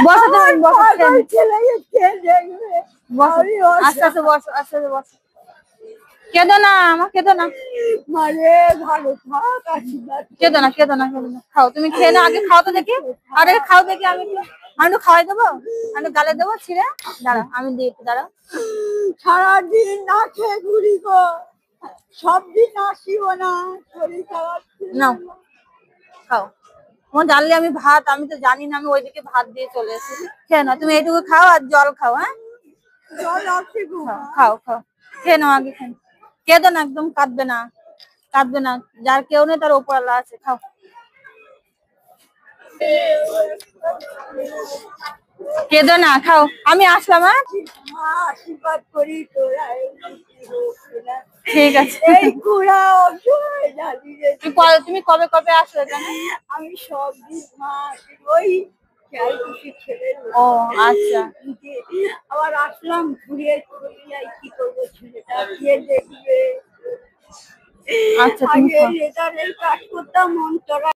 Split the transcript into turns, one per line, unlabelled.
বসো তুমি, বসো, বসো,
বসো
আস্তে আস্তে বসো, আস্তে আস্তে বসো। কেঁদো না, আমার কেঁদো না,
মানে ভালো থাক, আশীর্বাদ
কেঁদো না, কেঁদো না, কেঁদো না। খাও, তুমি খেয়ে নাও, আগে খাও তো দেখি, আরে খাও দেখি। আমি একটু খাওয়াই দেবো, আমি গালে দেবো ছিঁড়ে। দাঁড়া, আমি দিই একটু, দাঁড়াও।
সারাদিন না খেয়ে ঘুরি গো, সব দিন আসিও না, শরীর খারাপ।
নাও খাও। তোমার জানলে আমি ভাত, আমি তো জানি না, আমি ওইদিকে ভাত দিয়ে চলে এসেছি। খেয়ে নাও, তুমি এইটুকু খাও আর জল খাও। হ্যাঁ,
জল আছে গো।
খাও খাও, খেয়ে নাও আগে, খেয়ে নাও। কেঁদো না, একদম কাঁদবে না, কাঁদবে না। যার কেউ নেই তার উপরওয়ালা আছে, খাও। কেঁদো না, খাও, আমি আসলাম। হ্যাঁ,
মা আশীর্বাদ করি তোরা
ঠিক আছে।
এই কুড়া অসহায় জানি রে।
তুমি কবে কবে আসো এখানে?
আমি সব দিন মা ওই ছেলে।
ও আচ্ছা,
আবার আসলাম ঘুরে চলে যাই, কি করবো, ছেলেটা গিয়ে দেখবে।
আচ্ছা, তুমি
আগে লেটারের কাজ করতাম, মন